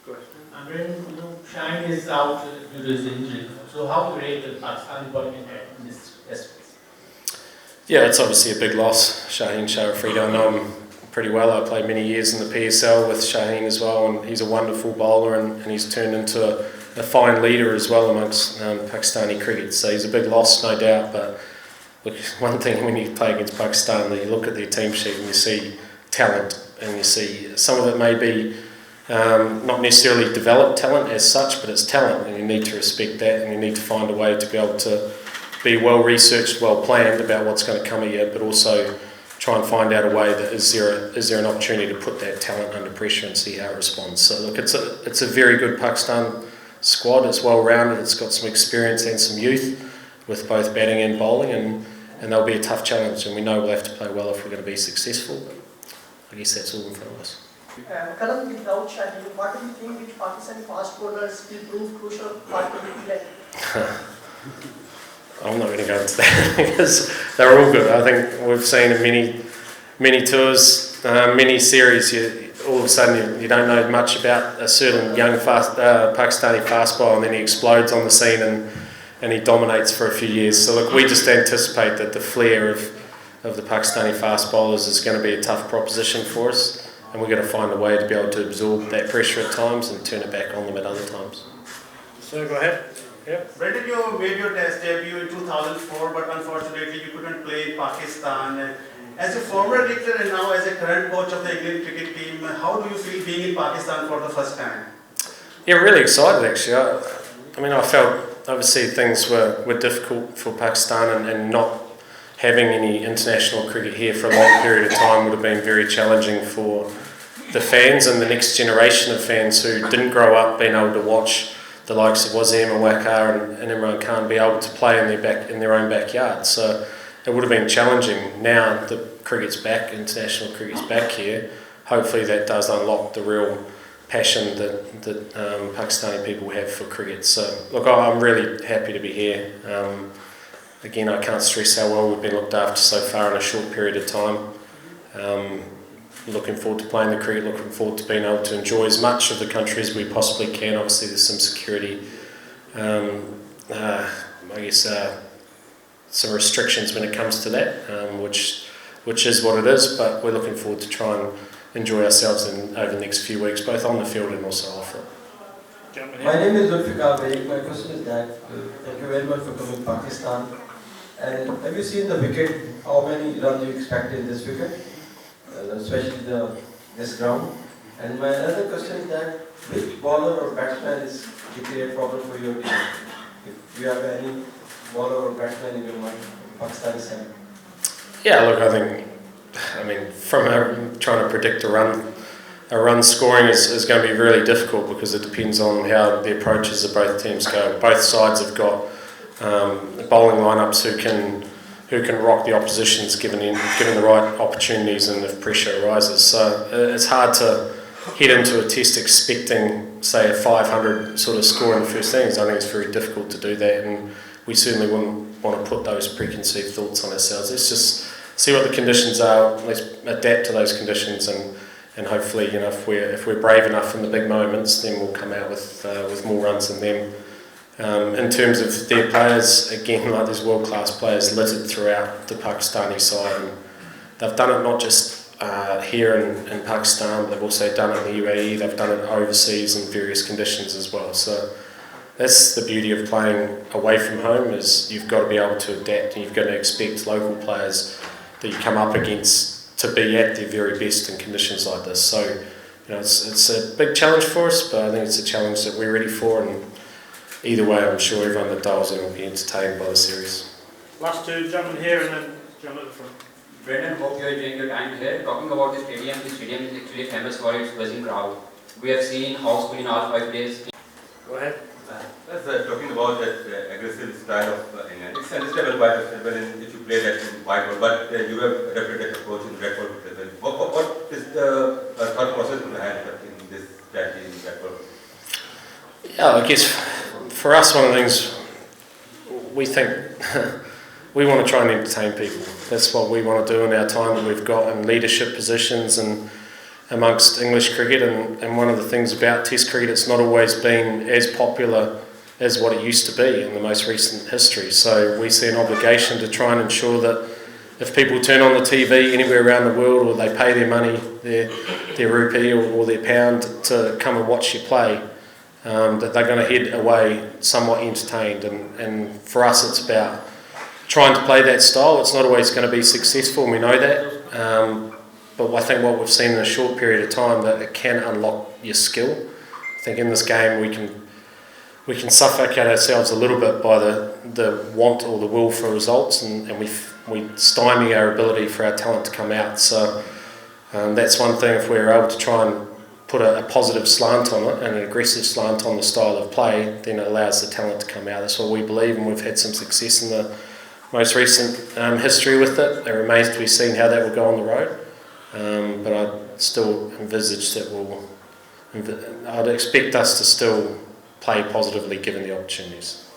And when Shine is out due to his injury, so how do you rate the Pakistani bowling attack in this test? Yeah, it's obviously a big loss. Shaheen Sharafrida, I know him pretty well. I played many years in the PSL with Shaheen as well, and he's a wonderful bowler, and he's turned into a fine leader as well amongst Pakistani cricket. So he's a big loss, no doubt. But look, one thing when you play against Pakistan, you look at their team sheet and you see talent, and you see some of it may be not necessarily developed talent as such, but it's talent, and you need to respect that, and you need to find a way to be able to be well researched, well planned about what's going to come at you, but also try and find out a way that is there an opportunity to put that talent under pressure and see how it responds. So look, it's a very good Pakistan squad. It's well rounded. It's got some experience and some youth with both batting and bowling, and they'll be a tough challenge. And we know we'll have to play well if we're going to be successful. But I guess that's all in front of us. Mcculum, without Shaheen, what do you think which Pakistani fast bowlers will prove crucial part of the play? I'm not going to go into that because they're all good. I think we've seen in many tours, many series, all of a sudden you don't know much about a certain young Pakistani fast bowler, and then he explodes on the scene and he dominates for a few years. So look, we just anticipate that the flair of the Pakistani fast bowlers is going to be a tough proposition for us, and we're going to find a way to be able to absorb that pressure at times and turn it back on them at other times. So go ahead. Yep. Brendon, you made your test debut in 2004, but unfortunately you couldn't play in Pakistan. As a former cricketer and now as a current coach of the England cricket team, how do you feel being in Pakistan for the first time? Yeah, really excited actually. I mean, I felt obviously things were difficult for Pakistan, and not having any international cricket here for a long period of time would have been very challenging for the fans and the next generation of fans who didn't grow up being able to watch the likes of Wasim and Waqar and Imran Khan be able to play in their own backyard. So it would have been challenging. Now the cricket's back, international cricket's back here. Hopefully that does unlock the real passion that Pakistani people have for cricket. So look, I'm really happy to be here. Again, I can't stress how well we've been looked after so far in a short period of time. Looking forward to playing the cricket, looking forward to being able to enjoy as much of the country as we possibly can. Obviously there's some security, some restrictions when it comes to that, which is what it is, but we're looking forward to try and enjoy ourselves over the next few weeks, both on the field and also off it. My name is Zulfikar Baik. My question is that, thank you very much for coming to Pakistan. And have you seen the wicket? How many runs you expect in this wicket? Especially this ground. And my other question is that which bowler or batsman is the great problem for your team? If you have any bowler or batsman in your mind, Pakistani side. Yeah, look, I mean, from trying to predict a run scoring is going to be really difficult because it depends on how the approaches of both teams go. Both sides have got bowling lineups who can rock the oppositions given the right opportunities and if pressure arises. So it's hard to head into a test expecting, say, a 500 sort of score in the first innings. I think it's very difficult to do that, and we certainly wouldn't want to put those preconceived thoughts on ourselves. Let's just see what the conditions are. Let's adapt to those conditions, and hopefully, if we're brave enough in the big moments, then we'll come out with more runs than them. In terms of their players, again, like there's world-class players littered throughout the Pakistani side, and they've done it not just here in Pakistan, but they've also done it in the UAE, they've done it overseas in various conditions as well. So that's the beauty of playing away from home, is you've got to be able to adapt, and you've got to expect local players that you come up against to be at their very best in conditions like this. So it's a big challenge for us, but I think it's a challenge that we're ready for, and either way, I'm sure everyone that dials in will be entertained by the series. Last two gentlemen here, and then John at the front. Brendon, hope you are enjoying your time here. Talking about the stadium is actually famous for its buzzing crowd. We have seen houseful in all 5 days. Go ahead. Talking about that aggressive style of England, it's understandable quite if you play that in white ball, but you have adapted that approach in red ball as well. What is the thought process behind in this strategy in red ball? Yeah, I guess for us, one of the things we think we want to try and entertain people. That's what we want to do in our time that we've got in leadership positions and amongst English cricket, and one of the things about Test cricket, it's not always been as popular as what it used to be in the most recent history. So we see an obligation to try and ensure that if people turn on the TV anywhere around the world, or they pay their money, their rupee or their pound to come and watch you play, that they're going to head away somewhat entertained. And for us, it's about trying to play that style. It's not always going to be successful, and we know that. But I think what we've seen in a short period of time, that it can unlock your skill. I think in this game we can suffocate ourselves a little bit by the want or the will for results, and we stymie our ability for our talent to come out. So that's one thing. If we're able to try and put a positive slant on it, and an aggressive slant on the style of play, then it allows the talent to come out. That's what we believe, and we've had some success in the most recent history with it. It remains to be seen how that will go on the road. But I still envisage that I'd expect us to still play positively given the opportunities.